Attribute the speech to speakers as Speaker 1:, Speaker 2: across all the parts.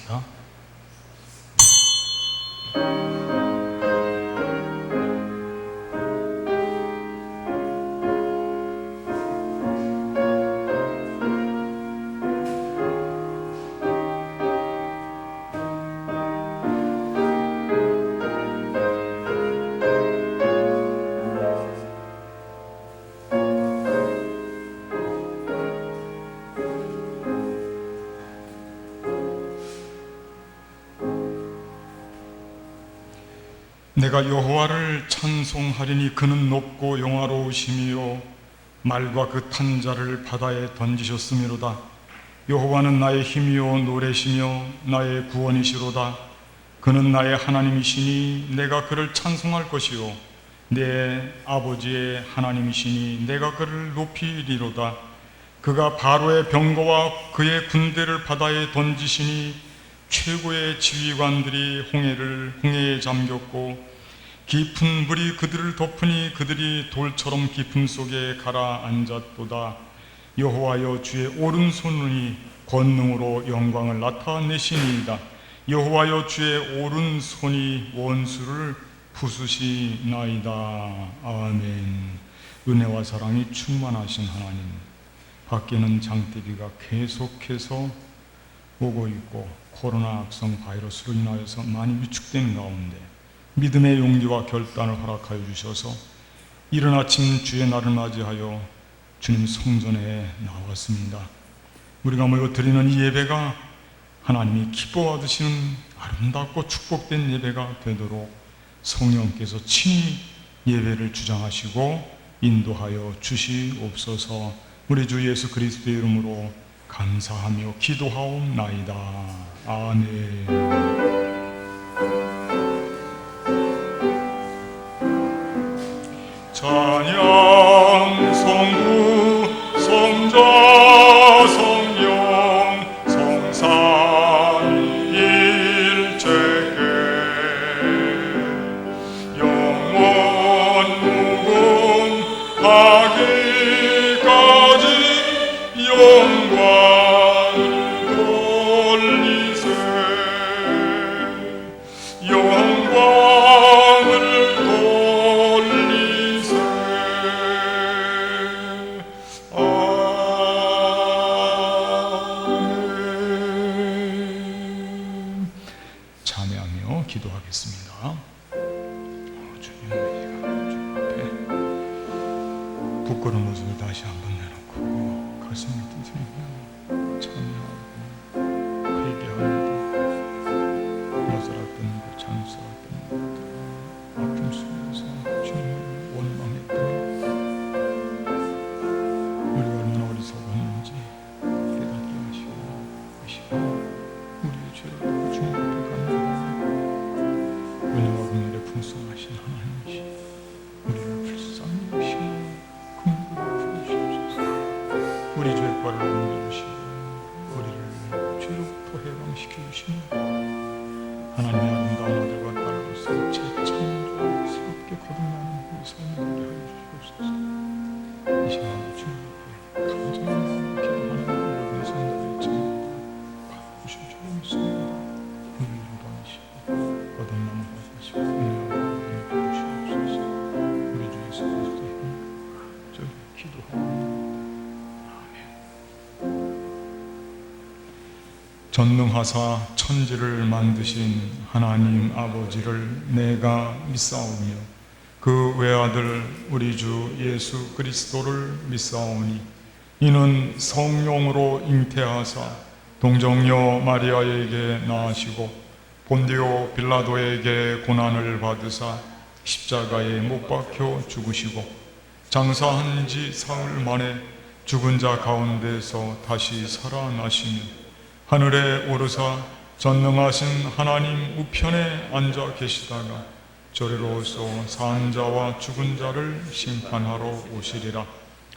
Speaker 1: 하겠습니다. 내가 여호와를 찬송하리니 그는 높고 영화로우시며 말과 그 탄 자를 바다에 던지셨음이로다. 여호와는 나의 힘이요 노래시며 나의 구원이시로다. 그는 나의 하나님이시니 내가 그를 찬송할 것이요 내 아버지의 하나님이시니 내가 그를 높이리로다. 그가 바로의 병거와 그의 군대를 바다에 던지시니 최고의 지휘관들이 홍해에 잠겼고 깊은 물이 그들을 덮으니 그들이 돌처럼 깊음 속에 가라앉았도다. 여호와여 주의 오른손이 권능으로 영광을 나타내시니이다. 여호와여 주의 오른손이 원수를 부수시나이다. 아멘. 은혜와 사랑이 충만하신 하나님, 밖에는 장대비가 계속해서 오고 있고 코로나 악성 바이러스로 인하여서 많이 위축된 가운데 믿음의 용기와 결단을 허락하여 주셔서 이른 아침 주의 날을 맞이하여 주님 성전에 나왔습니다. 우리가 모여 드리는 이 예배가 하나님이 기뻐 받으시는 아름답고 축복된 예배가 되도록 성령께서 친히 예배를 주장하시고 인도하여 주시옵소서. 우리 주 예수 그리스도의 이름으로 감사하며 기도하옵나이다. 아멘. 찬양 성부 성자 성령 성삼일체계 영원 무궁하기까지 영광 돌리세. 영광을 돌리세. 아멘. 참여하며 기도하겠습니다. 주님, 우리가 주 앞에 부끄러운 모습을 다시 한번 내놓고 가슴을 두드리며 참여하고 회개합니다. 모자랐던 것, 잘못했던 것들, 아픔 속에서 주님을 원망했던 우리가 얼마나 어리석었는지 깨닫게 하시고 우리의 죄를 주님 앞에 간구하며 은혜와 긍휼에 풍성하신 하나님이시 우리를 불쌍히 여기시고 긍휼히 여기시옵소서. 우리 죄과를 옮겨주시고 우리를 죄로부터 해방시켜 주시며 하나님의 아름다운 아들과 딸로서 재창조로 새롭게 거듭나는 우리 삶이 되게 하여 주시옵소서. 이 시간 주님 앞에 감사의 마음으로 기도하는 모든 성도들 있습니다. 받아주실 줄 믿습니다. 우리를 인도하시고 거듭남을 받으시고 은혜와 은혜 주시옵소서. 우리 주 예수 그리스도의 저희 기도하옵나이다. 전능하사 천지를 만드신 하나님 아버지를 내가 믿사오며 그 외아들 우리 주 예수 그리스도를 믿사오니 이는 성령으로 잉태하사 동정녀 마리아에게 낳으시고 본디오 빌라도에게 고난을 받으사 십자가에 못 박혀 죽으시고 장사한 지 사흘 만에 죽은 자 가운데서 다시 살아나시며 하늘에 오르사 전능하신 하나님 우편에 앉아 계시다가 저리로서 산 자와 죽은 자를 심판하러 오시리라.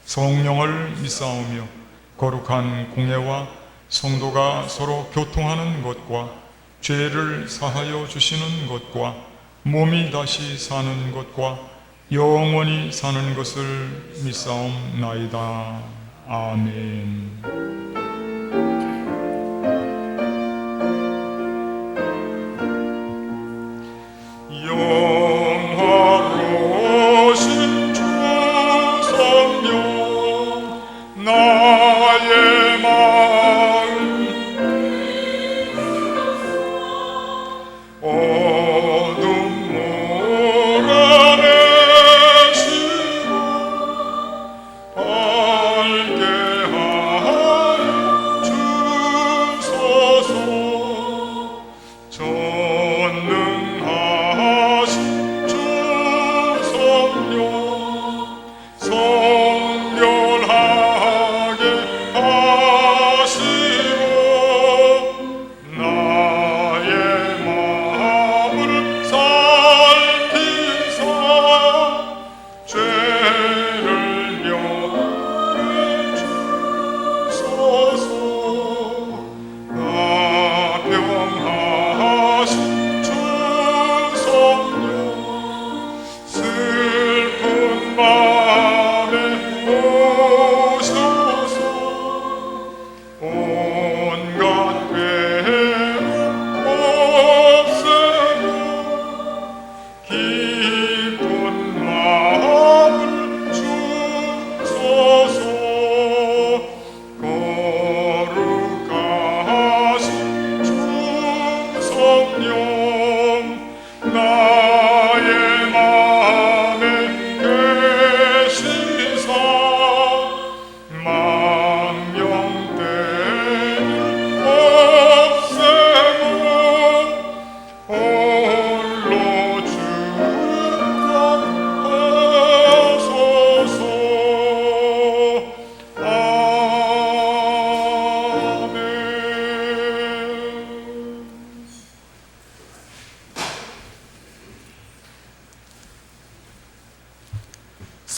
Speaker 1: 성령을 믿사오며 거룩한 공예와 성도가 서로 교통하는 것과 죄를 사하여 주시는 것과 몸이 다시 사는 것과 영원히 사는 것을 믿사옵나이다. 아멘.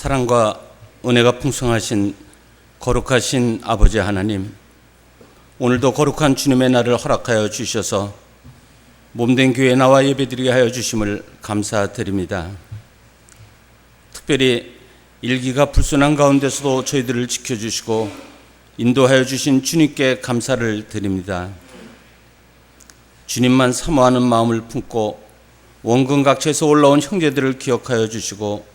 Speaker 2: 사랑과 은혜가 풍성하신 거룩하신 아버지 하나님, 오늘도 거룩한 주님의 날을 허락하여 주셔서 몸된 교회에 나와 예배드리게 하여 주심을 감사드립니다. 특별히 일기가 불순한 가운데서도 저희들을 지켜주시고 인도하여 주신 주님께 감사를 드립니다. 주님만 사모하는 마음을 품고 원근 각처에서 올라온 형제들을 기억하여 주시고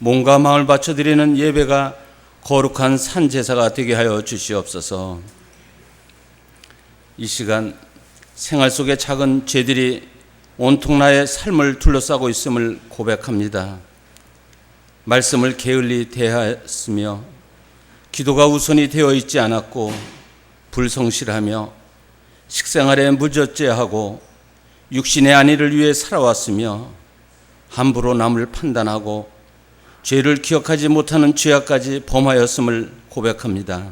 Speaker 2: 몸과 마음을 바쳐드리는 예배가 거룩한 산제사가 되게 하여 주시옵소서. 이 시간 생활 속의 작은 죄들이 온통 나의 삶을 둘러싸고 있음을 고백합니다. 말씀을 게을리 대하였으며 기도가 우선이 되어 있지 않았고 불성실하며 식생활에 무젖죄하고 육신의 안위를 위해 살아왔으며 함부로 남을 판단하고 죄를 기억하지 못하는 죄악까지 범하였음을 고백합니다.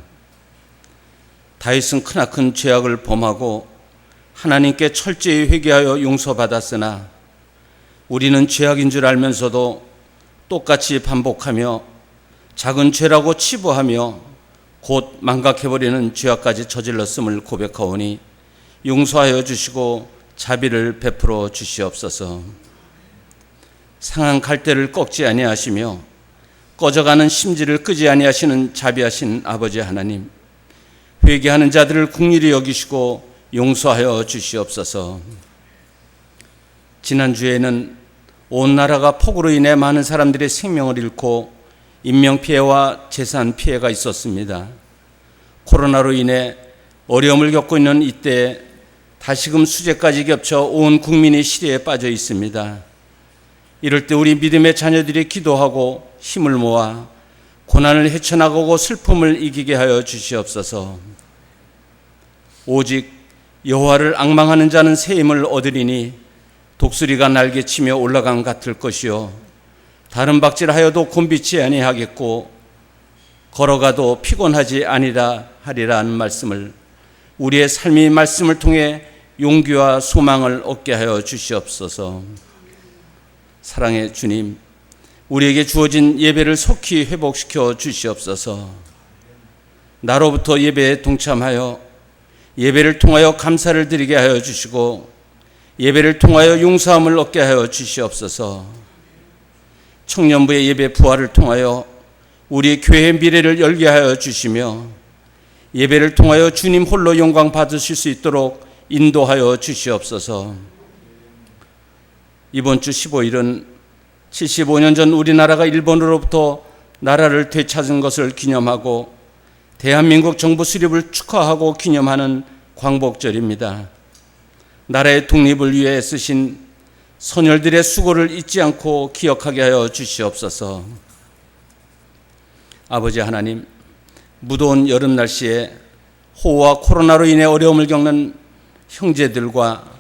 Speaker 2: 다윗은 크나큰 죄악을 범하고 하나님께 철저히 회개하여 용서받았으나 우리는 죄악인 줄 알면서도 똑같이 반복하며 작은 죄라고 치부하며 곧 망각해버리는 죄악까지 저질렀음을 고백하오니 용서하여 주시고 자비를 베풀어 주시옵소서. 상한 갈대를 꺾지 아니하시며 꺼져가는 심지를 끄지 아니하시는 자비하신 아버지 하나님, 회개하는 자들을 긍휼히 여기시고 용서하여 주시옵소서. 지난주에는 온 나라가 폭우로 인해 많은 사람들의 생명을 잃고 인명피해와 재산 피해가 있었습니다. 코로나로 인해 어려움을 겪고 있는 이때 다시금 수재까지 겹쳐 온 국민이 시대에 빠져 있습니다. 이럴 때 우리 믿음의 자녀들이 기도하고 힘을 모아 고난을 헤쳐나가고 슬픔을 이기게 하여 주시옵소서. 오직 여호와를 앙망하는 자는 새 힘을 얻으리니 독수리가 날개치며 올라간 같을 것이요 다른 박질하여도 곤비치 아니하겠고 걸어가도 피곤하지 아니라 하리라 하는 말씀을 우리의 삶이 말씀을 통해 용기와 소망을 얻게 하여 주시옵소서. 사랑의 주님, 우리에게 주어진 예배를 속히 회복시켜 주시옵소서. 나로부터 예배에 동참하여 예배를 통하여 감사를 드리게 하여 주시고 예배를 통하여 용서함을 얻게 하여 주시옵소서. 청년부의 예배 부활을 통하여 우리 교회의 미래를 열게 하여 주시며 예배를 통하여 주님 홀로 영광 받으실 수 있도록 인도하여 주시옵소서. 이번 주 15일은 75년 전 우리나라가 일본으로부터 나라를 되찾은 것을 기념하고 대한민국 정부 수립을 축하하고 기념하는 광복절입니다. 나라의 독립을 위해 애쓰신 선열들의 수고를 잊지 않고 기억하게 하여 주시옵소서. 아버지 하나님, 무더운 여름 날씨에 호우와 코로나로 인해 어려움을 겪는 형제들과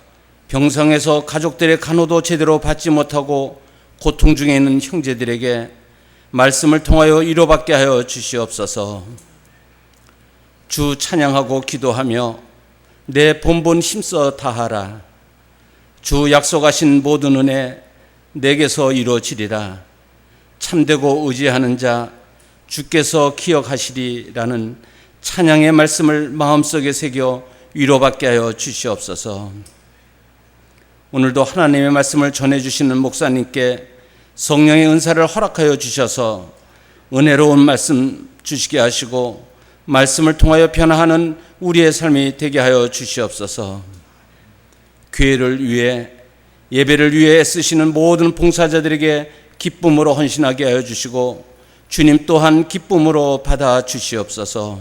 Speaker 2: 병상에서 가족들의 간호도 제대로 받지 못하고 고통 중에 있는 형제들에게 말씀을 통하여 위로받게 하여 주시옵소서. 주 찬양하고 기도하며 내 본분 힘써 다하라. 주 약속하신 모든 은혜 내게서 이루어지리라. 참되고 의지하는 자 주께서 기억하시리라는 찬양의 말씀을 마음속에 새겨 위로받게 하여 주시옵소서. 오늘도 하나님의 말씀을 전해주시는 목사님께 성령의 은사를 허락하여 주셔서 은혜로운 말씀 주시게 하시고 말씀을 통하여 변화하는 우리의 삶이 되게 하여 주시옵소서. 교회를 위해 예배를 위해 애쓰시는 모든 봉사자들에게 기쁨으로 헌신하게 하여 주시고 주님 또한 기쁨으로 받아 주시옵소서.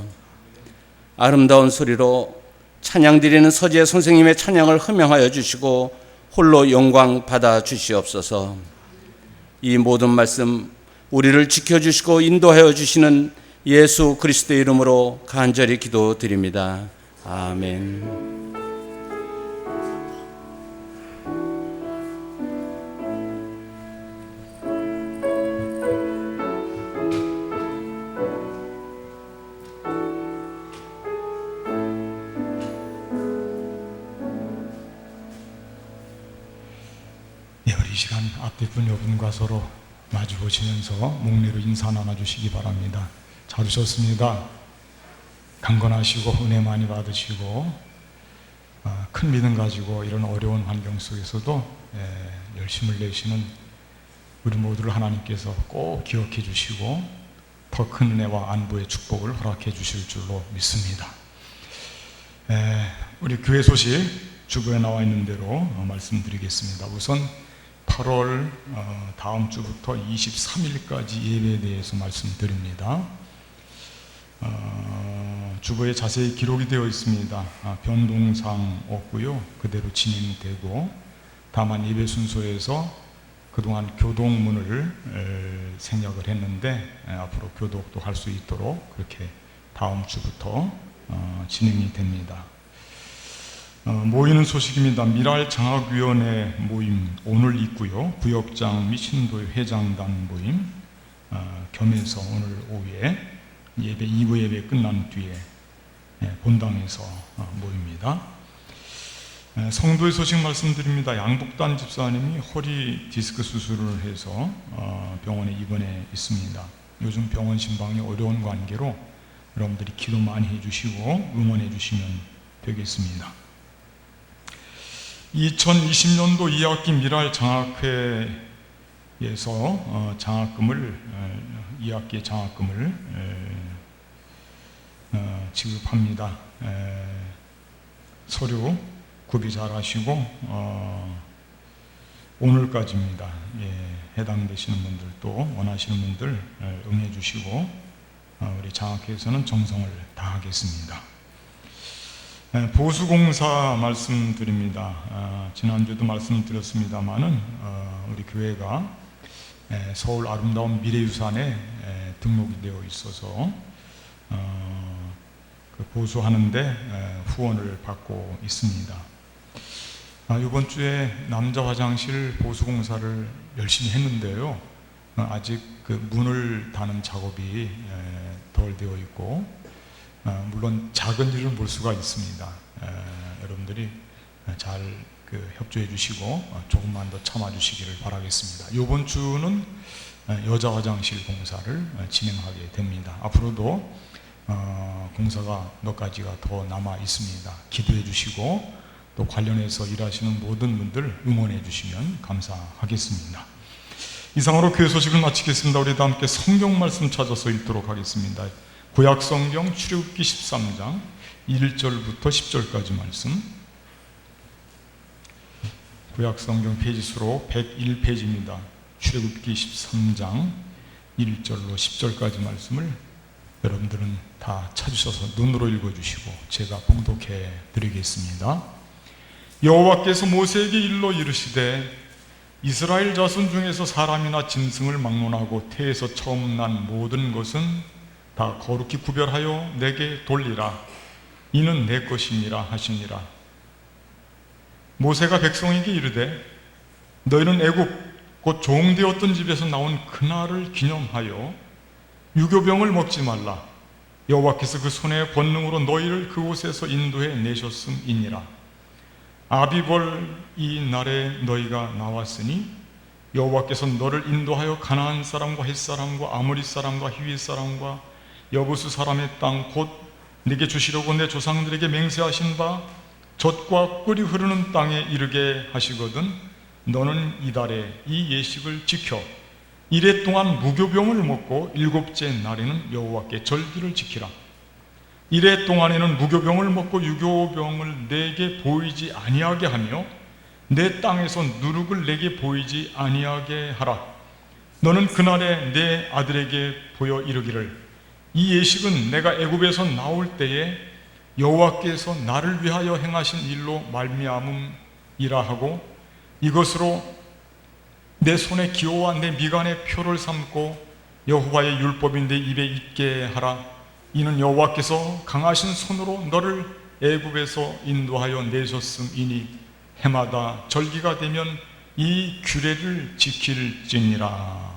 Speaker 2: 아름다운 소리로 찬양 드리는 서재 선생님의 찬양을 흠명하여 주시고 홀로 영광 받아 주시옵소서. 이 모든 말씀 우리를 지켜주시고 인도하여 주시는 예수 그리스도의 이름으로 간절히 기도드립니다. 아멘.
Speaker 1: 네, 우리 이 시간 앞뒷분 여분과 서로 마주 보시면서 목례로 인사 나눠주시기 바랍니다. 잘 오셨습니다. 강건하시고 은혜 많이 받으시고 큰 믿음 가지고 이런 어려운 환경 속에서도 열심을 내시는 우리 모두를 하나님께서 꼭 기억해 주시고 더 큰 은혜와 안부의 축복을 허락해 주실 줄로 믿습니다. 우리 교회 소식 주보에 나와 있는 대로 말씀드리겠습니다. 우선 8월 다음 주부터 23일까지 예배에 대해서 말씀드립니다. 주보에 자세히 기록이 되어 있습니다. 변동사항 없고요. 그대로 진행되고, 다만 예배 순서에서 그동안 교독문을 생략을 했는데 앞으로 교독도 할 수 있도록 그렇게 다음 주부터 진행이 됩니다. 모이는 소식입니다. 미랄장학위원회 모임 오늘 있고요. 구역장 및 신도의 회장단 모임 겸해서 오늘 오후에 예배 2부 예배 끝난 뒤에 본당에서 모입니다. 성도의 소식 말씀드립니다. 양복단 집사님이 허리 디스크 수술을 해서 병원에 입원해 있습니다. 요즘 병원 신방이 어려운 관계로 여러분들이 기도 많이 해주시고 응원해 주시면 되겠습니다. 2020년도 2학기 미랄 장학회에서 2학기 장학금을 지급합니다. 서류 구비 잘 하시고 오늘까지입니다. 해당되시는 분들도 원하시는 분들 응해 주시고 우리 장학회에서는 정성을 다하겠습니다. 보수공사 말씀드립니다. 지난주에도 말씀드렸습니다마는 우리 교회가 서울 아름다운 미래유산에 등록이 되어 있어서 보수하는데 후원을 받고 있습니다. 이번 주에 남자 화장실 보수공사를 열심히 했는데요. 아직 그 문을 다는 작업이 덜 되어 있고, 물론 작은 일을 볼 수가 있습니다. 여러분들이 잘 협조해 주시고 조금만 더 참아 주시기를 바라겠습니다. 이번 주는 여자 화장실 공사를 진행하게 됩니다. 앞으로도 공사가 몇 가지가 더 남아 있습니다. 기도해 주시고 또 관련해서 일하시는 모든 분들 응원해 주시면 감사하겠습니다. 이상으로 교회 소식을 마치겠습니다. 우리 다 함께 성경 말씀 찾아서 읽도록 하겠습니다. 구약 성경 출애굽기 13장 1절부터 10절까지 말씀. 구약 성경 페이지 수로 101페이지입니다. 출애굽기 13장 1절로 10절까지 말씀을 여러분들은 다 찾으셔서 눈으로 읽어주시고 제가 봉독해 드리겠습니다. 여호와께서 모세에게 일러 이르시되 이스라엘 자손 중에서 사람이나 짐승을 막론하고 태에서 처음 난 모든 것은 다 거룩히 구별하여 내게 돌리라. 이는 내 것이니라 하시니라. 모세가 백성에게 이르되 너희는 애굽 곧 종되었던 집에서 나온 그날을 기념하여 유교병을 먹지 말라. 여호와께서 그 손의 권능으로 너희를 그곳에서 인도해 내셨음이니라. 아비벌 이 날에 너희가 나왔으니 여호와께서 너를 인도하여 가나안 사람과 헷 사람과 아모리 사람과 히윗 사람과 여부수 사람의 땅 곧 네게 주시려고 내 조상들에게 맹세하신 바 젖과 꿀이 흐르는 땅에 이르게 하시거든 너는 이달에 이 예식을 지켜 이래 동안 무교병을 먹고 일곱째 날에는 여호와께 절기를 지키라. 이래 동안에는 무교병을 먹고 유교병을 내게 보이지 아니하게 하며 내 땅에서 누룩을 내게 보이지 아니하게 하라. 너는 그날에 내 아들에게 보여 이르기를 이 예식은 내가 애굽에서 나올 때에 여호와께서 나를 위하여 행하신 일로 말미암음이라 하고 이것으로 내 손에 기호와 내 미간에 표를 삼고 여호와의 율법이 내 입에 있게 하라. 이는 여호와께서 강하신 손으로 너를 애굽에서 인도하여 내셨음이니 해마다 절기가 되면 이 규례를 지킬지니라.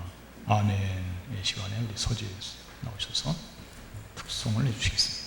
Speaker 1: 아멘. 이 시간에 우리 서지에 나오셔서 특송을 해주시겠습니다.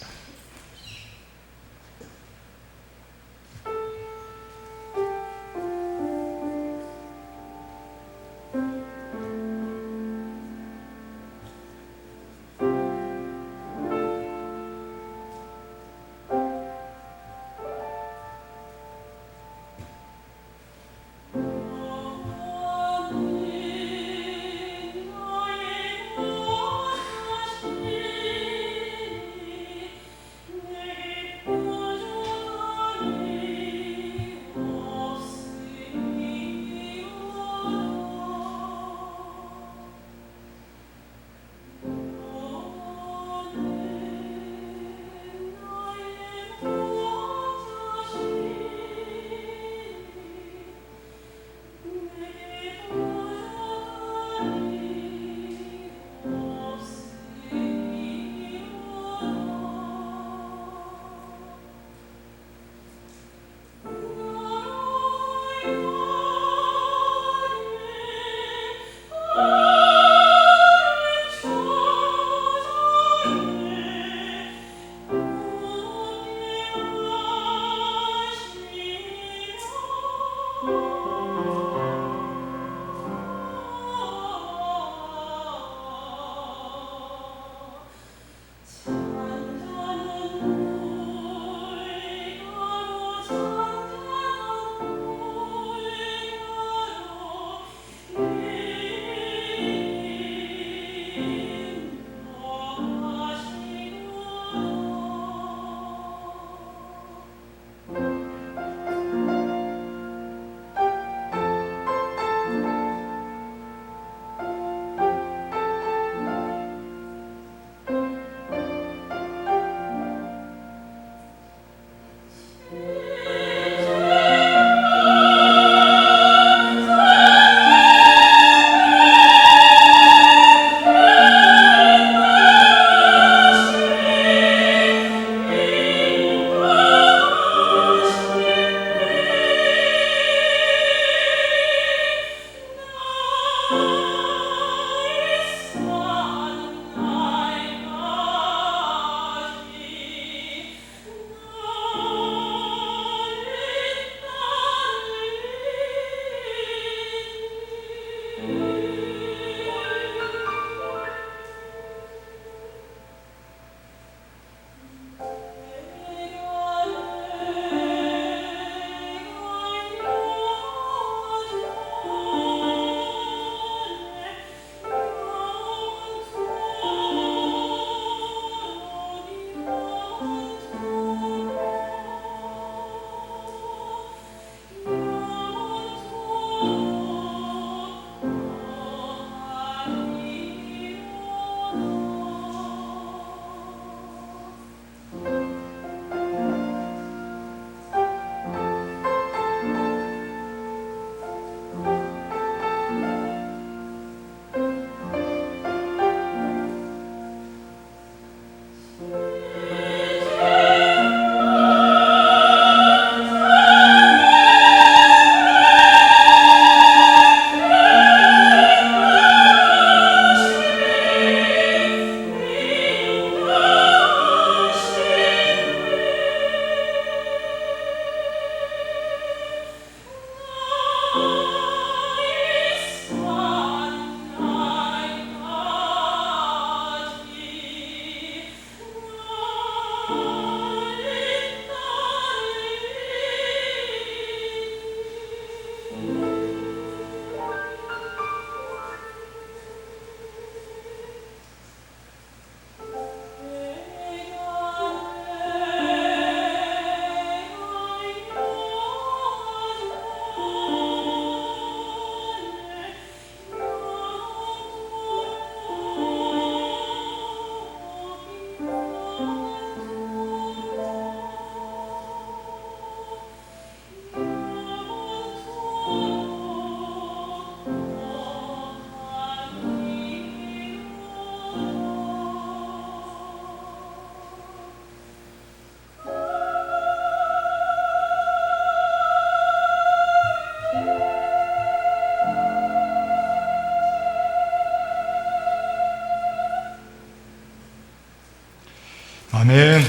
Speaker 1: 아멘.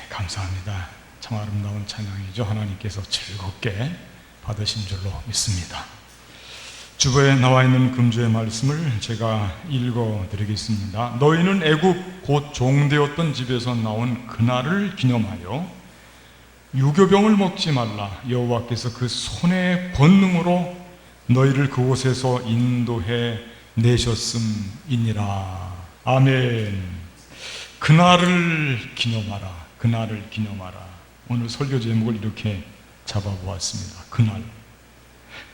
Speaker 1: 감사합니다. 참 아름다운 찬양이죠. 하나님께서 즐겁게 받으신 줄로 믿습니다. 주보에 나와 있는 금주의 말씀을 제가 읽어드리겠습니다. 너희는 애굽 곧 종되었던 집에서 나온 그날을 기념하여 유교병을 먹지 말라. 여호와께서 그 손의 권능으로 너희를 그곳에서 인도해 내셨음이니라. 아멘. 그날을 기념하라. 그날을 기념하라. 오늘 설교 제목을 이렇게 잡아보았습니다. 그날.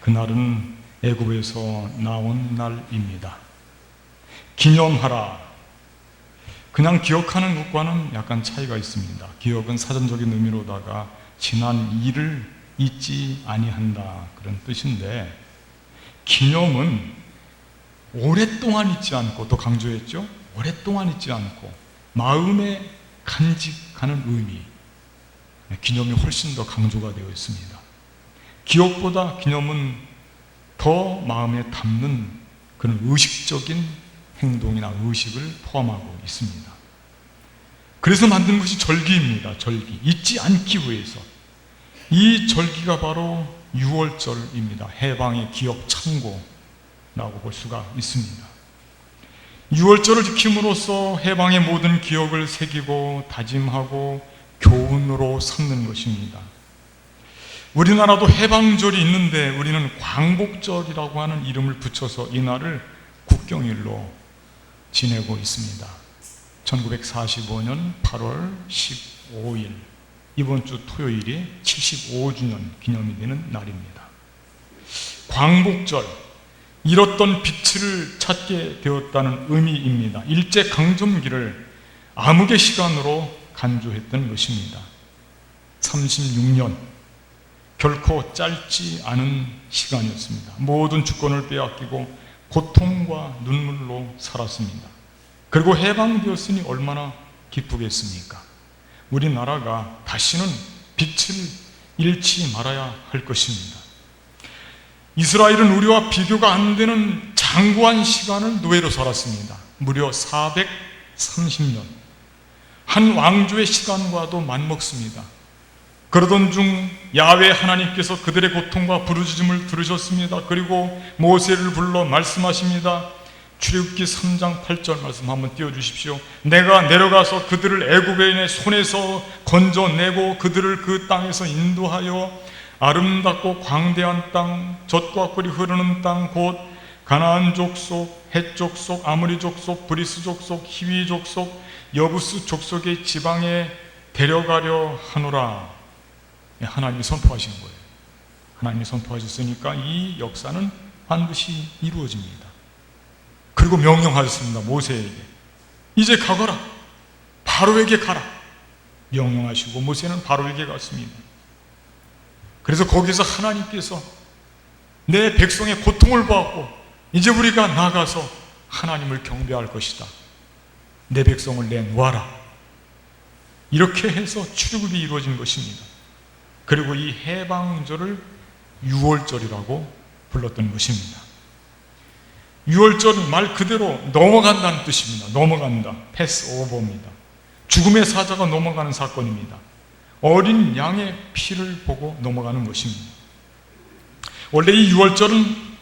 Speaker 1: 그날은 애굽에서 나온 날입니다. 기념하라. 그냥 기억하는 것과는 약간 차이가 있습니다. 기억은 사전적인 의미로다가 지난 일을 잊지 아니한다 그런 뜻인데, 기념은 오랫동안 잊지 않고, 또 강조했죠. 오랫동안 잊지 않고 마음에 간직하는 의미, 기념이 훨씬 더 강조가 되어 있습니다. 기억보다 기념은 더 마음에 담는 그런 의식적인 행동이나 의식을 포함하고 있습니다. 그래서 만든 것이 절기입니다. 절기. 잊지 않기 위해서. 이 절기가 바로 유월절입니다. 해방의 기억 창고라고 볼 수가 있습니다. 유월절을 지킴으로써 해방의 모든 기억을 새기고 다짐하고 교훈으로 삼는 것입니다. 우리나라도 해방절이 있는데 우리는 광복절이라고 하는 이름을 붙여서 이날을 국경일로 지내고 있습니다. 1945년 8월 15일, 이번 주 토요일이 75주년 기념이 되는 날입니다. 광복절, 잃었던 빛을 찾게 되었다는 의미입니다. 일제강점기를 암흑의 시간으로 간주했던 것입니다. 36년, 결코 짧지 않은 시간이었습니다. 모든 주권을 빼앗기고 고통과 눈물로 살았습니다. 그리고 해방되었으니 얼마나 기쁘겠습니까? 우리나라가 다시는 빛을 잃지 말아야 할 것입니다. 이스라엘은 우리와 비교가 안 되는 장구한 시간을 노예로 살았습니다. 무려 430년. 한 왕조의 시간과도 맞먹습니다. 그러던 중 야훼 하나님께서 그들의 고통과 부르짖음을 들으셨습니다. 그리고 모세를 불러 말씀하십니다. 출애굽기 3장 8절 말씀 한번 띄워주십시오. 내가 내려가서 그들을 애굽인의 손에서 건져내고 그들을 그 땅에서 인도하여 아름답고 광대한 땅, 젖과 꿀이 흐르는 땅, 곧 가나안 족속, 헷 족속, 아모리 족속, 브리스 족속, 히위 족속, 여부스 족속의 지방에 데려가려 하노라. 하나님이 선포하시는 거예요. 하나님이 선포하셨으니까 이 역사는 반드시 이루어집니다. 그리고 명령하셨습니다. 모세에게 이제 가거라. 바로에게 가라. 명령하시고 모세는 바로에게 갔습니다. 그래서 거기서 하나님께서 내 백성의 고통을 보았고 이제 우리가 나가서 하나님을 경배할 것이다. 내 백성을 내놓아라. 이렇게 해서 출애굽이 이루어진 것입니다. 그리고 이 해방절을 유월절이라고 불렀던 것입니다. 유월절은 말 그대로 넘어간다는 뜻입니다. 넘어간다. 패스오버입니다. 죽음의 사자가 넘어가는 사건입니다. 어린 양의 피를 보고 넘어가는 것입니다. 원래 이 유월절은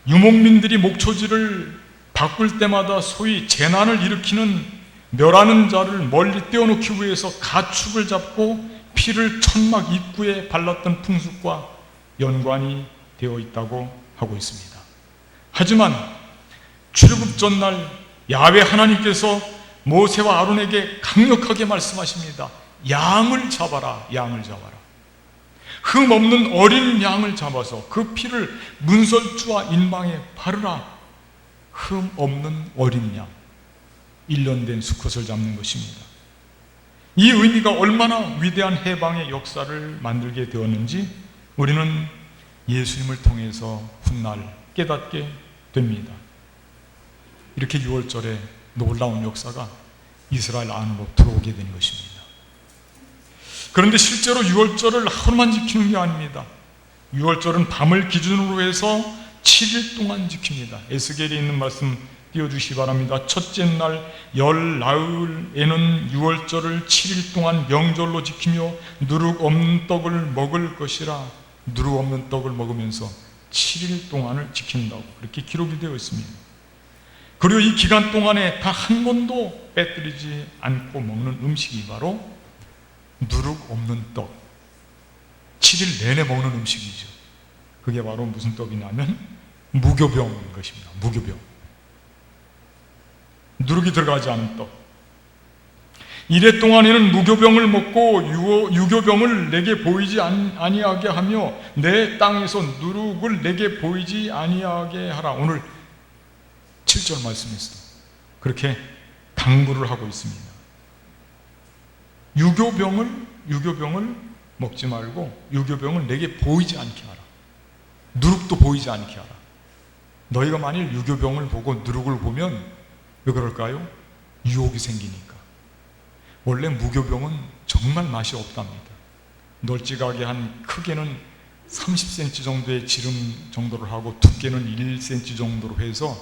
Speaker 1: 유목민들이 목초지를 바꿀 때마다 소위 재난을 일으키는 멸하는 자를 멀리 떼어놓기 위해서 가축을 잡고 피를 천막 입구에 발랐던 풍습과 연관이 되어 있다고 하고 있습니다. 하지만 출애굽 전날 야훼 하나님께서 모세와 아론에게 강력하게 말씀하십니다. 양을 잡아라. 양을 잡아라. 흠 없는 어린 양을 잡아서 그 피를 문설주와 인방에 바르라. 흠 없는 어린 양, 1년 된 수컷을 잡는 것입니다. 이 의미가 얼마나 위대한 해방의 역사를 만들게 되었는지 우리는 예수님을 통해서 훗날 깨닫게 됩니다. 이렇게 6월절에 놀라운 역사가 이스라엘 안으로 들어오게 된 것입니다. 그런데 실제로 6월절을 하루만 지키는 게 아닙니다. 6월절은 밤을 기준으로 해서 7일 동안 지킵니다. 에스겔에 있는 말씀 띄워주시기 바랍니다. 첫째 날 열 나흘에는 유월절을 7일 동안 명절로 지키며 누룩 없는 떡을 먹을 것이라. 누룩 없는 떡을 먹으면서 7일 동안을 지킨다고 그렇게 기록이 되어 있습니다. 그리고 이 기간 동안에 단 한 번도 빼뜨리지 않고 먹는 음식이 바로 누룩 없는 떡, 7일 내내 먹는 음식이죠. 그게 바로 무슨 떡이냐면 무교병인 것입니다. 무교병, 누룩이 들어가지 않은 떡. 이래 동안에는 무교병을 먹고 유교병을 내게 보이지 아니하게 하며 내 땅에서 누룩을 내게 보이지 아니하게 하라. 오늘 7절 말씀에서도 그렇게 당부를 하고 있습니다. 유교병을 먹지 말고 유교병을 내게 보이지 않게 하라. 누룩도 보이지 않게 하라. 너희가 만일 유교병을 보고 누룩을 보면 왜 그럴까요? 유혹이 생기니까. 원래 무교병은 정말 맛이 없답니다. 널찍하게 한 크게는 30cm 정도의 지름 정도를 하고 두께는 1cm 정도로 해서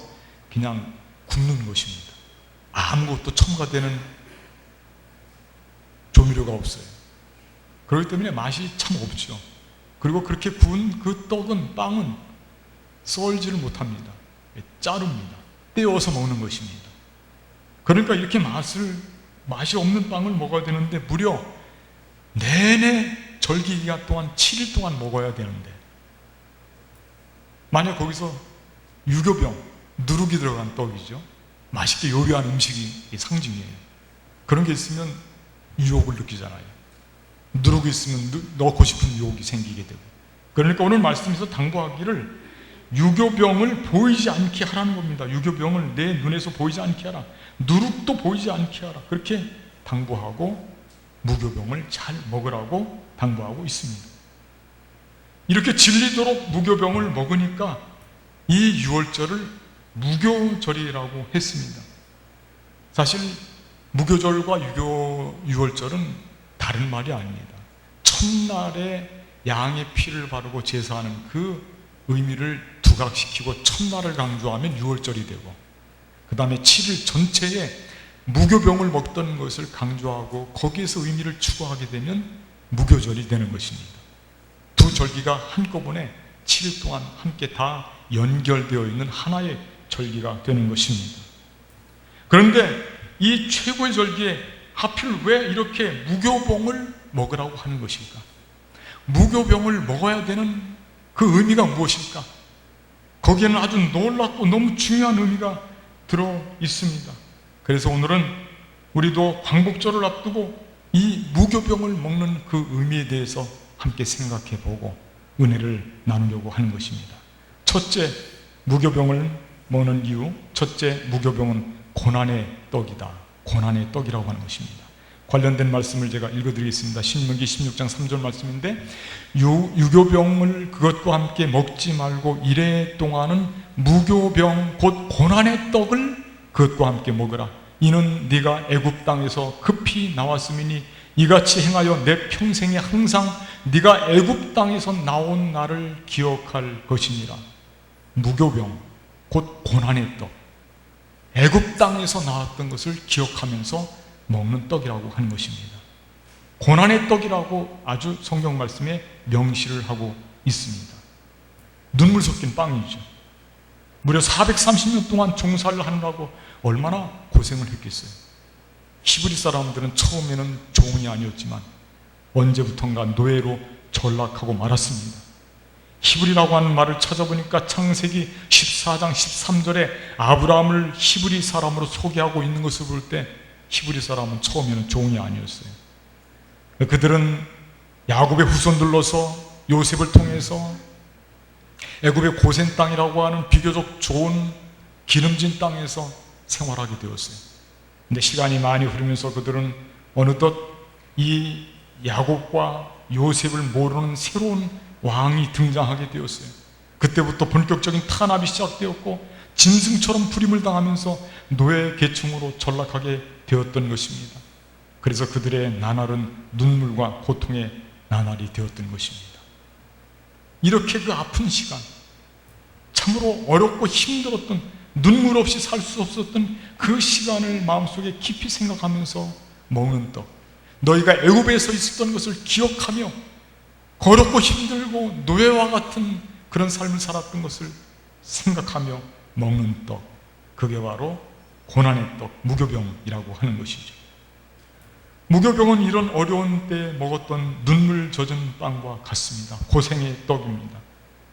Speaker 1: 그냥 굽는 것입니다. 아무것도 첨가되는 조미료가 없어요. 그렇기 때문에 맛이 참 없죠. 그리고 그렇게 구운 그 떡은, 빵은 썰지를 못합니다. 자릅니다. 떼어서 먹는 것입니다. 그러니까 이렇게 맛이 없는 빵을 먹어야 되는데 무려 내내 절기 기간 동안 7일 동안 먹어야 되는데, 만약 거기서 유교병, 누룩이 들어간 떡이죠. 맛있게 요리한 음식이 상징이에요. 그런 게 있으면 유혹을 느끼잖아요. 누룩이 있으면 넣고 싶은 유혹이 생기게 되고. 그러니까 오늘 말씀에서 당부하기를 유교병을 보이지 않게 하라는 겁니다. 유교병을 내 눈에서 보이지 않게 하라. 누룩도 보이지 않게 하라. 그렇게 당부하고 무교병을 잘 먹으라고 당부하고 있습니다. 이렇게 질리도록 무교병을 먹으니까 이 유월절을 무교절이라고 했습니다. 사실 무교절과 유월절은 다른 말이 아닙니다. 첫날에 양의 피를 바르고 제사하는 그 의미를 두각시키고 첫날을 강조하면 유월절이 되고, 그 다음에 7일 전체에 무교병을 먹던 것을 강조하고 거기에서 의미를 추구하게 되면 무교절이 되는 것입니다. 두 절기가 한꺼번에 7일 동안 함께 다 연결되어 있는 하나의 절기가 되는 것입니다. 그런데 이 최고의 절기에 하필 왜 이렇게 무교병을 먹으라고 하는 것일까? 무교병을 먹어야 되는 그 의미가 무엇일까? 거기에는 아주 놀랍고 너무 중요한 의미가 들어 있습니다. 그래서 오늘은 우리도 광복절을 앞두고 이 무교병을 먹는 그 의미에 대해서 함께 생각해 보고 은혜를 나누려고 하는 것입니다. 첫째, 무교병을 먹는 이유. 첫째, 무교병은 고난의 떡이다. 고난의 떡이라고 하는 것입니다. 관련된 말씀을 제가 읽어드리겠습니다. 신명기 16장 3절 말씀인데, 유교병을 그것과 함께 먹지 말고 이래 동안은 무교병 곧 고난의 떡을 그것과 함께 먹으라. 이는 네가 애굽 땅에서 급히 나왔음이니 이같이 행하여 내 평생에 항상 네가 애굽 땅에서 나온 날을 기억할 것이니라. 무교병 곧 고난의 떡, 애굽 땅에서 나왔던 것을 기억하면서 먹는 떡이라고 하는 것입니다. 고난의 떡이라고 아주 성경 말씀에 명시를 하고 있습니다. 눈물 섞인 빵이죠. 무려 430년 동안 종살을 하느라고 얼마나 고생을 했겠어요. 히브리 사람들은 처음에는 종이 아니었지만 언제부턴가 노예로 전락하고 말았습니다. 히브리라고 하는 말을 찾아보니까 창세기 14장 13절에 아브라함을 히브리 사람으로 소개하고 있는 것을 볼 때 히브리 사람은 처음에는 종이 아니었어요. 그들은 야곱의 후손들로서 요셉을 통해서 애굽의 고센 땅이라고 하는 비교적 좋은 기름진 땅에서 생활하게 되었어요. 근데 시간이 많이 흐르면서 그들은 어느덧 이 야곱과 요셉을 모르는 새로운 왕이 등장하게 되었어요. 그때부터 본격적인 탄압이 시작되었고 짐승처럼 부림을 당하면서 노예 계층으로 전락하게 되었던 것입니다. 그래서 그들의 나날은 눈물과 고통의 나날이 되었던 것입니다. 이렇게 그 아픈 시간, 참으로 어렵고 힘들었던 눈물 없이 살 수 없었던 그 시간을 마음속에 깊이 생각하면서 먹는 떡, 너희가 애굽에서 있었던 것을 기억하며 거롭고 힘들고 노예와 같은 그런 삶을 살았던 것을 생각하며 먹는 떡, 그게 바로 고난의 떡, 무교병이라고 하는 것이죠. 무교병은 이런 어려운 때에 먹었던 눈물 젖은 빵과 같습니다. 고생의 떡입니다.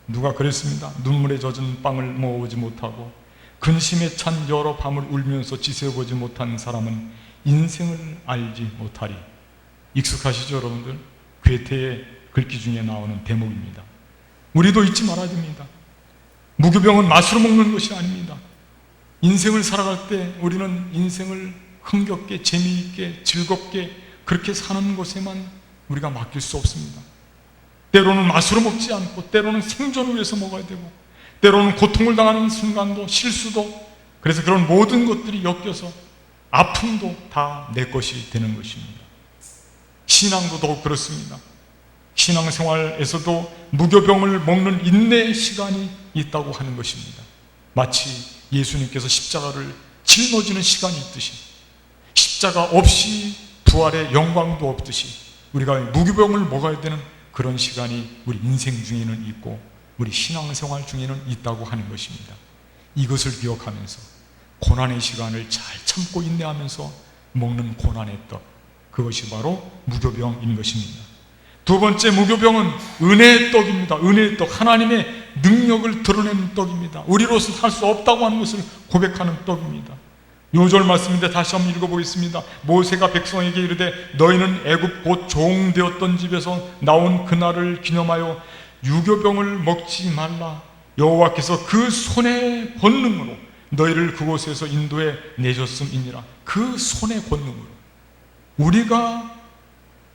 Speaker 1: 누가 그랬습니다. 눈물에 젖은 빵을 먹어보지 못하고 근심에 찬 여러 밤을 울면서 지새워보지 못한 사람은 인생을 알지 못하리. 익숙하시죠, 여러분들? 괴테의 글귀 중에 나오는 대목입니다. 우리도 잊지 말아야 됩니다. 무교병은 맛으로 먹는 것이 아닙니다. 인생을 살아갈 때 우리는 인생을 흥겹게, 재미있게, 즐겁게 그렇게 사는 것에만 우리가 맡길 수 없습니다. 때로는 맛으로 먹지 않고, 때로는 생존을 위해서 먹어야 되고, 때로는 고통을 당하는 순간도, 실수도, 그래서 그런 모든 것들이 엮여서 아픔도 다 내 것이 되는 것입니다. 신앙도 더욱 그렇습니다. 신앙생활에서도 무교병을 먹는 인내의 시간이 있다고 하는 것입니다. 마치 예수님께서 십자가를 짊어지는 시간이 있듯이, 십자가 없이 부활의 영광도 없듯이 우리가 무교병을 먹어야 되는 그런 시간이 우리 인생 중에는 있고 우리 신앙생활 중에는 있다고 하는 것입니다. 이것을 기억하면서 고난의 시간을 잘 참고 인내하면서 먹는 고난의 떡, 그것이 바로 무교병인 것입니다. 두 번째 무교병은 은혜의 떡입니다. 은혜의 떡, 하나님의 능력을 드러내는 떡입니다. 우리로서 할 수 없다고 하는 것을 고백하는 떡입니다. 요절 말씀인데 다시 한번 읽어보겠습니다. 모세가 백성에게 이르되 너희는 애굽 곧 종되었던 집에서 나온 그날을 기념하여 유교병을 먹지 말라. 여호와께서 그 손의 권능으로 너희를 그곳에서 인도해 내셨음이니라. 그 손의 권능으로. 우리가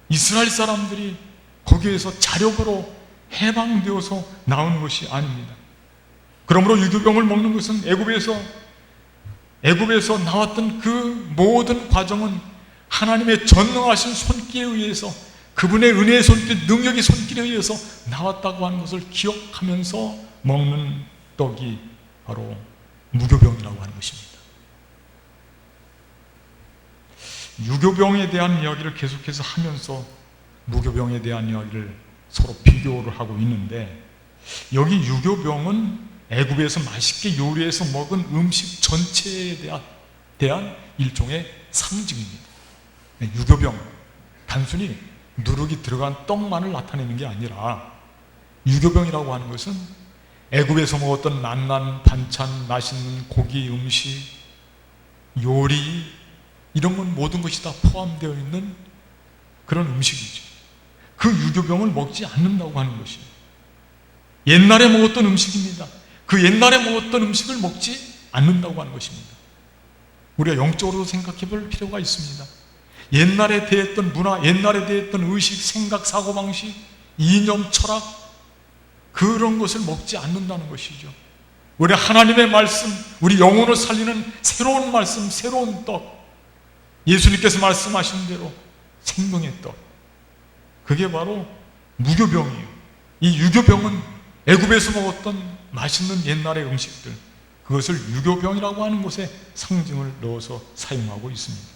Speaker 1: 이스라엘 사람들이 거기에서 자력으로 해방되어서 나온 것이 아닙니다. 그러므로 유교병을 먹는 것은 애굽에서 나왔던 그 모든 과정은 하나님의 전능하신 손길에 의해서, 그분의 은혜의 손길, 능력의 손길에 의해서 나왔다고 하는 것을 기억하면서 먹는 떡이 바로 무교병이라고 하는 것입니다. 유교병에 대한 이야기를 계속해서 하면서 무교병에 대한 이야기를 서로 비교를 하고 있는데, 여기 유교병은 애굽에서 맛있게 요리해서 먹은 음식 전체에 대한 일종의 상징입니다. 유교병, 단순히 누룩이 들어간 떡만을 나타내는 게 아니라 유교병이라고 하는 것은 애굽에서 먹었던 난난 반찬, 맛있는 고기, 음식, 요리, 이런 건 모든 것이 다 포함되어 있는 그런 음식이죠. 그 유교병을 먹지 않는다고 하는 것이 옛날에 먹었던 음식입니다. 그 옛날에 먹었던 음식을 먹지 않는다고 하는 것입니다. 우리가 영적으로도 생각해 볼 필요가 있습니다. 옛날에 대했던 문화, 옛날에 대했던 의식, 생각, 사고방식, 이념, 철학, 그런 것을 먹지 않는다는 것이죠. 우리 하나님의 말씀, 우리 영혼을 살리는 새로운 말씀, 새로운 떡, 예수님께서 말씀하신 대로 생명의 떡, 그게 바로 무교병이에요. 이 유교병은 애굽에서 먹었던 맛있는 옛날의 음식들, 그것을 유교병이라고 하는 곳에 상징을 넣어서 사용하고 있습니다.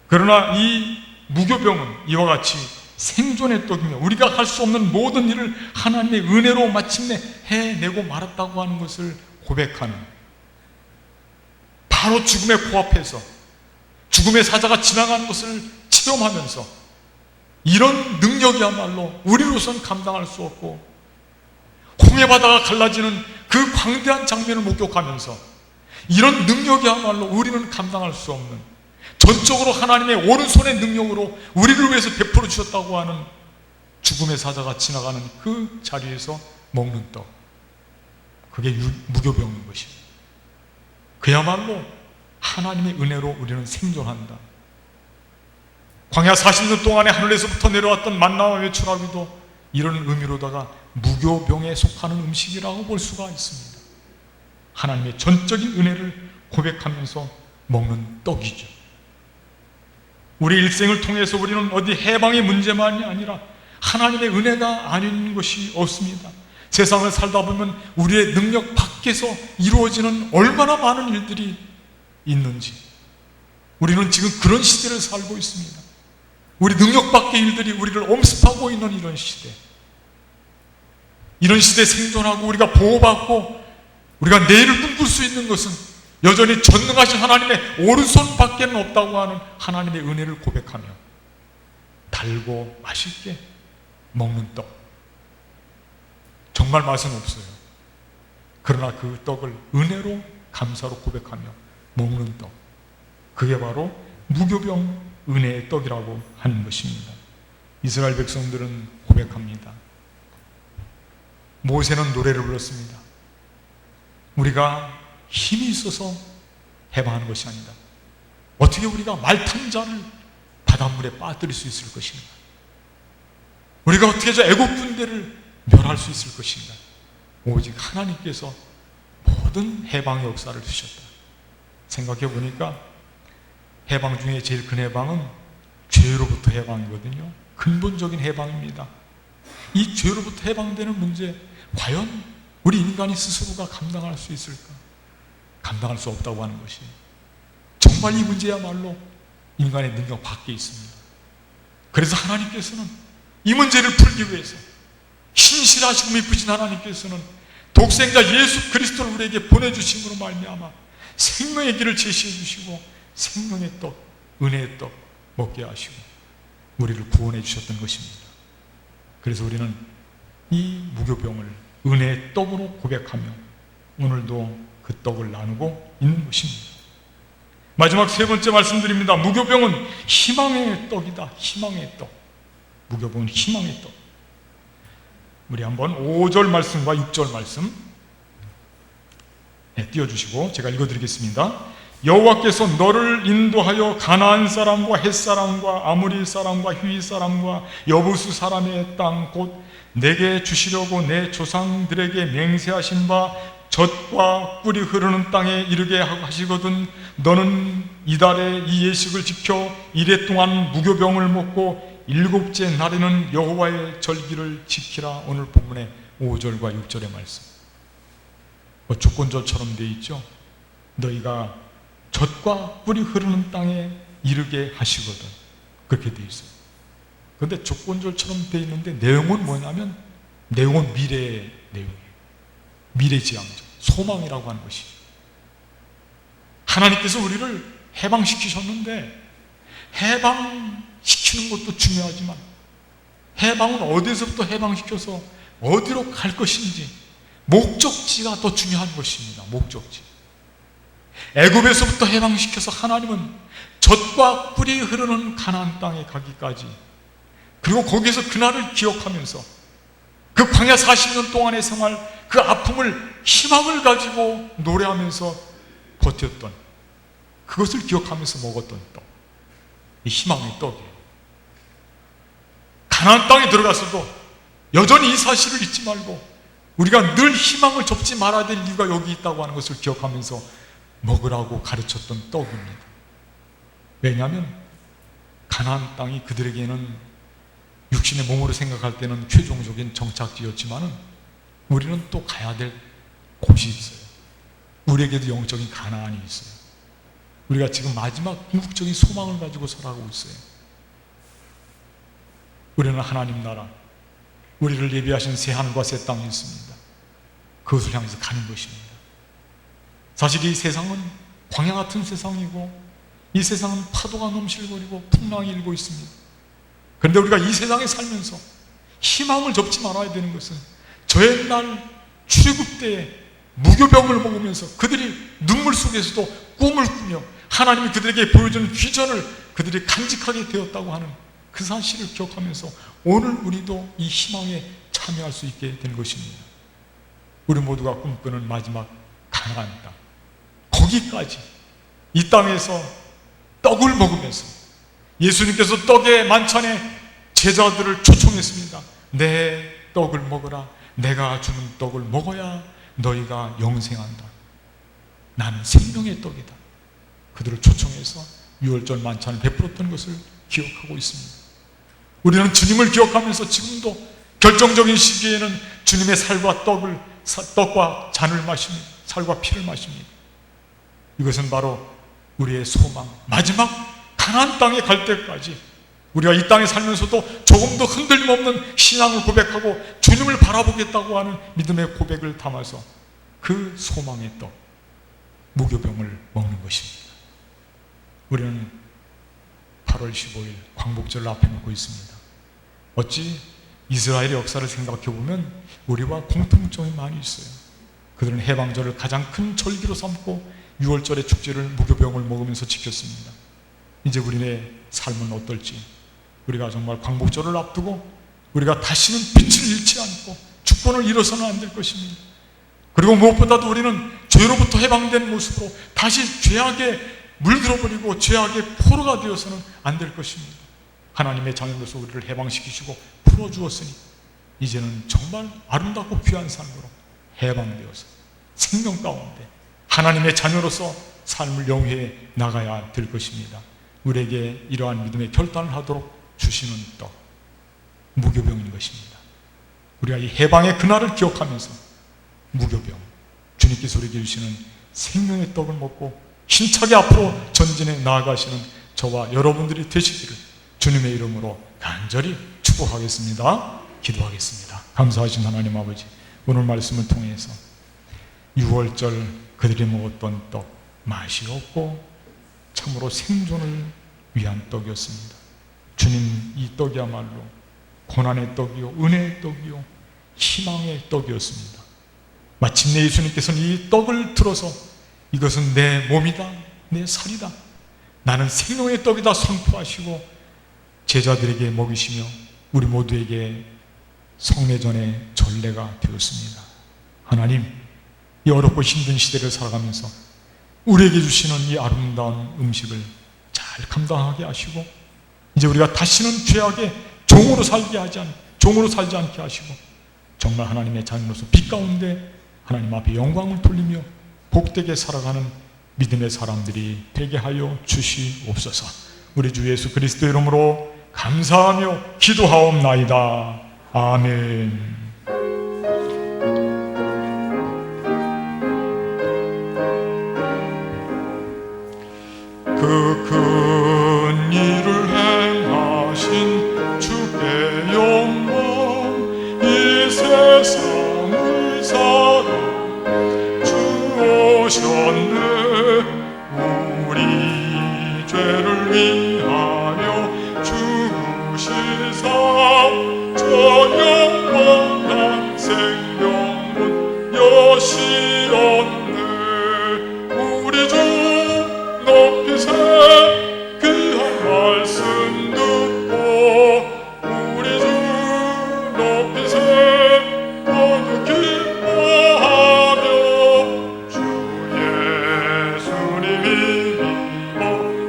Speaker 1: 그러나 이 무교병은 이와 같이 생존의 떡이며 우리가 할 수 없는 모든 일을 하나님의 은혜로 마침내 해내고 말았다고 하는 것을 고백하는, 바로 죽음의 코앞에서 죽음의 사자가 지나가는 것을 체험하면서 이런 능력이야말로 우리로서는 감당할 수 없고, 홍해바다가 갈라지는 그 광대한 장면을 목격하면서 이런 능력이야말로 우리는 감당할 수 없는, 전적으로 하나님의 오른손의 능력으로 우리를 위해서 베풀어 주셨다고 하는 죽음의 사자가 지나가는 그 자리에서 먹는 떡, 그게 무교병인 것입니다. 그야말로 하나님의 은혜로 우리는 생존한다. 광야 40년 동안에 하늘에서부터 내려왔던 만나와 메추라기도 이런 의미로다가 무교병에 속하는 음식이라고 볼 수가 있습니다. 하나님의 전적인 은혜를 고백하면서 먹는 떡이죠. 우리 일생을 통해서 우리는 어디 해방의 문제만이 아니라 하나님의 은혜가 아닌 것이 없습니다. 세상을 살다 보면 우리의 능력 밖 밖에서 이루어지는 얼마나 많은 일들이 있는지, 우리는 지금 그런 시대를 살고 있습니다. 우리 능력 밖의 일들이 우리를 엄습하고 있는 이런 시대, 이런 시대에 생존하고 우리가 보호받고 우리가 내일을 꿈꿀 수 있는 것은 여전히 전능하신 하나님의 오른손밖에 없다고 하는 하나님의 은혜를 고백하며 달고 맛있게 먹는 떡, 정말 맛은 없어요. 그러나 그 떡을 은혜로 감사로 고백하며 먹는 떡, 그게 바로 무교병 은혜의 떡이라고 하는 것입니다. 이스라엘 백성들은 고백합니다. 모세는 노래를 불렀습니다. 우리가 힘이 있어서 해방하는 것이 아니다. 어떻게 우리가 말탄 자를 바닷물에 빠뜨릴 수 있을 것인가? 우리가 어떻게 저 애국 군대를 멸할 수 있을 것인가? 오직 하나님께서 모든 해방의 역사를 주셨다. 생각해 보니까 해방 중에 제일 큰 해방은 죄로부터 해방이거든요. 근본적인 해방입니다. 이 죄로부터 해방되는 문제, 과연 우리 인간이 스스로가 감당할 수 있을까? 감당할 수 없다고 하는 것이, 정말 이 문제야말로 인간의 능력 밖에 있습니다. 그래서 하나님께서는 이 문제를 풀기 위해서, 신실하시고 미쁘신 하나님께서는 독생자 예수 그리스도를 우리에게 보내주심으로 말미암아 생명의 길을 제시해 주시고 생명의 떡, 은혜의 떡 먹게 하시고 우리를 구원해 주셨던 것입니다. 그래서 우리는 이 무교병을 은혜의 떡으로 고백하며 오늘도 그 떡을 나누고 있는 것입니다. 마지막 세 번째 말씀드립니다. 무교병은 희망의 떡이다. 희망의 떡. 무교병은 희망의 떡. 우리 한번 5절 말씀과 6절 말씀 띄워주시고 제가 읽어드리겠습니다. 여호와께서 너를 인도하여 가나안 사람과 헷 사람과 아모리 사람과 휘 사람과 여부수 사람의 땅 곧 내게 주시려고 내 조상들에게 맹세하신 바 젖과 꿀이 흐르는 땅에 이르게 하시거든 너는 이달에 이 예식을 지켜 이래 동안 무교병을 먹고 일곱째 날에는 여호와의 절기를 지키라. 오늘 본문의 5절과 6절의 말씀, 조건절처럼 되어 있죠. 너희가 젖과 꿀이 흐르는 땅에 이르게 하시거든, 그렇게 되어 있어요. 그런데 조건절처럼 되어 있는데 내용은 뭐냐면, 내용은 미래의 내용이에요. 미래지향적 소망이라고 하는 것이, 하나님께서 우리를 해방시키셨는데 해방시키는 것도 중요하지만 해방은 어디서부터 해방시켜서 어디로 갈 것인지 목적지가 더 중요한 것입니다. 목적지. 애굽에서부터 해방시켜서 하나님은 젖과 꿀이 흐르는 가나안 땅에 가기까지, 그리고 거기에서 그날을 기억하면서 그 광야 40년 동안의 생활, 그 아픔을 희망을 가지고 노래하면서 버텼던, 그것을 기억하면서 먹었던 떡, 이 희망의 떡이에요. 가나안 땅에 들어가서도 여전히 이 사실을 잊지 말고 우리가 늘 희망을 접지 말아야 될 이유가 여기 있다고 하는 것을 기억하면서 먹으라고 가르쳤던 떡입니다. 왜냐하면 가나안 땅이 그들에게는 육신의 몸으로 생각할 때는 최종적인 정착지였지만은 우리는 또 가야 될 곳이 있어요. 우리에게도 영적인 가나안이 있어요. 우리가 지금 마지막 궁극적인 소망을 가지고 살아가고 있어요. 우리는 하나님 나라, 우리를 예비하신 새 하늘과 새 땅이 있습니다. 그것을 향해서 가는 것입니다. 사실 이 세상은 광야 같은 세상이고 이 세상은 파도가 넘실거리고 풍랑이 일고 있습니다. 그런데 우리가 이 세상에 살면서 희망을 접지 말아야 되는 것은 저 옛날 출애굽 때에 무교병을 먹으면서 그들이 눈물 속에서도 꿈을 꾸며 하나님이 그들에게 보여준 비전을 그들이 간직하게 되었다고 하는 그 사실을 기억하면서 오늘 우리도 이 희망에 참여할 수 있게 된 것입니다. 우리 모두가 꿈꾸는 마지막 가나안 땅, 거기까지 이 땅에서 떡을 먹으면서 예수님께서 떡의 만찬에 제자들을 초청했습니다. 내 떡을 먹어라. 내가 주는 떡을 먹어야 너희가 영생한다. 나는 생명의 떡이다. 그들을 초청해서 유월절 만찬을 베풀었던 것을 기억하고 있습니다. 우리는 주님을 기억하면서 지금도 결정적인 시기에는 주님의 살과 떡을 떡과 잔을 마십니다. 살과 피를 마십니다. 이것은 바로 우리의 소망, 마지막 가나안 땅에 갈 때까지 우리가 이 땅에 살면서도 조금도 흔들림 없는 신앙을 고백하고 주님을 바라보겠다고 하는 믿음의 고백을 담아서 그 소망의 떡, 무교병을 먹는 것입니다. 우리는 8월 15일 광복절을 앞에 놓고 있습니다. 어찌 이스라엘의 역사를 생각해 보면 우리와 공통점이 많이 있어요. 그들은 해방절을 가장 큰 절기로 삼고 6월절의 축제를 무교병을 먹으면서 지켰습니다. 이제 우리의 삶은 어떨지, 우리가 정말 광복절을 앞두고 우리가 다시는 빛을 잃지 않고 주권을 잃어서는 안 될 것입니다. 그리고 무엇보다도 우리는 죄로부터 해방된 모습으로 다시 죄악에 물들어버리고 죄악의 포로가 되어서는 안 될 것입니다. 하나님의 자녀로서 우리를 해방시키시고 풀어주었으니 이제는 정말 아름답고 귀한 삶으로 해방되어서 생명 가운데 하나님의 자녀로서 삶을 영위해 나가야 될 것입니다. 우리에게 이러한 믿음의 결단을 하도록 주시는 떡, 무교병인 것입니다. 우리가 이 해방의 그날을 기억하면서 무교병, 주님께서 우리에게 주시는 생명의 떡을 먹고 힘차게 앞으로 전진해 나아가시는 저와 여러분들이 되시기를 주님의 이름으로 간절히 축복하겠습니다. 기도하겠습니다. 감사하신 하나님 아버지, 오늘 말씀을 통해서 6월절 그들이 먹었던 떡, 맛이 없고 참으로 생존을 위한 떡이었습니다. 주님, 이 떡이야말로 고난의 떡이요, 은혜의 떡이요, 희망의 떡이었습니다. 마침내 예수님께서는 이 떡을 들어서 이것은 내 몸이다, 내 살이다, 나는 생명의 떡이다 선포하시고 제자들에게 먹이시며 우리 모두에게 성례전의 전례가 되었습니다. 하나님, 이 어렵고 힘든 시대를 살아가면서 우리에게 주시는 이 아름다운 음식을 잘 감당하게 하시고 이제 우리가 다시는 죄악의 종으로 살지 않게 하시고 정말 하나님의 자녀로서 빛 가운데 하나님 앞에 영광을 돌리며 복되게 살아가는 믿음의 사람들이 되게 하여 주시옵소서. 우리 주 예수 그리스도 이름으로 감사하며 기도하옵나이다. 아멘. 그 큰 일을 행하신 주께 영광, 이 세상을 살아 주오셨네. 우리 죄를 위하여 죽으시사 저 영원한 생명문 여시었네. 우리 주 높이세 귀한 말씀 듣고 우리 주 높이세 모두 기뻐하며 주 예수님이 믿고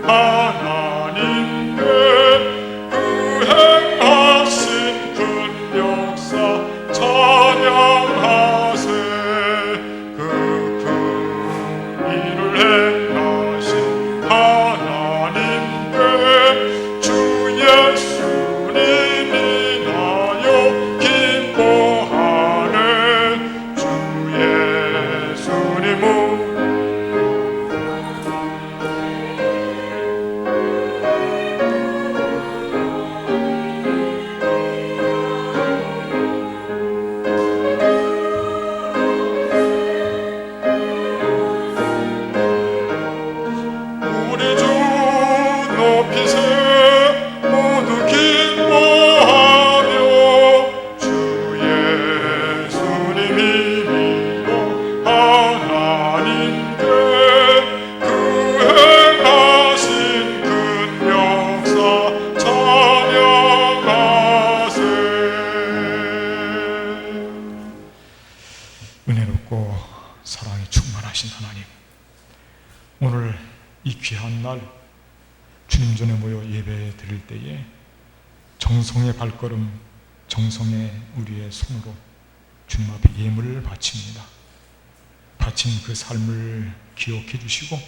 Speaker 1: 하나님께 그 행하신 큰 역사 찬양하세. 그 큰 일을 행하신 하나님께 주 예수님 인하여 기뻐하네. 주 예수님은 우리 주 높이세 모두 기뻐하며 주 예수님이 믿고 하나님께 그 행하신 큰 역사 찬양하세. 은혜롭고 사랑이 충만하신 하나님, 오늘 이 귀한 날 주님 전에 모여 예배 드릴 때에 정성의 발걸음, 정성의 우리의 손으로 주님 앞에 예물을 바칩니다. 바친 그 삶을 기억해 주시고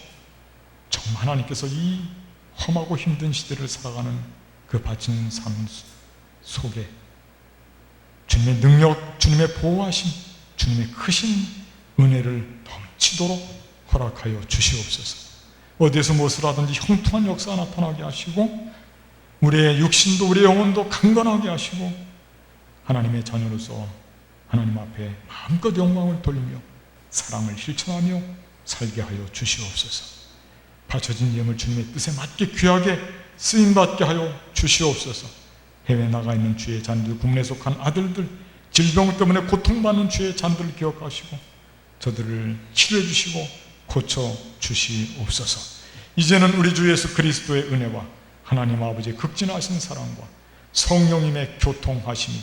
Speaker 1: 정말 하나님께서 이 험하고 힘든 시대를 살아가는 그 바친 삶 속에 주님의 능력, 주님의 보호하심, 주님의 크신 은혜를 넘치도록 허락하여 주시옵소서. 어디에서 무엇을 하든지 형통한 역사가 나타나게 하시고 우리의 육신도 우리의 영혼도 강건하게 하시고 하나님의 자녀로서 하나님 앞에 마음껏 영광을 돌리며 사랑을 실천하며 살게 하여 주시옵소서. 바쳐진 예물 주님의 뜻에 맞게 귀하게 쓰임받게 하여 주시옵소서. 해외 나가 있는 주의 자녀들, 국내에 속한 아들들, 질병 때문에 고통받는 주의 자녀들을 기억하시고 저들을 치료해 주시고 고쳐 주시옵소서. 이제는 우리 주 예수 그리스도의 은혜와 하나님 아버지의 극진하신 사랑과 성령님의 교통하심이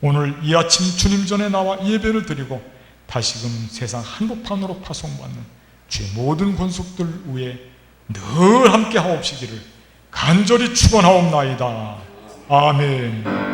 Speaker 1: 오늘 이 아침 주님 전에 나와 예배를 드리고 다시금 세상 한복판으로 파송받는 주의 모든 권속들 위에 늘 함께 하옵시기를 간절히 축원하옵나이다. 아멘.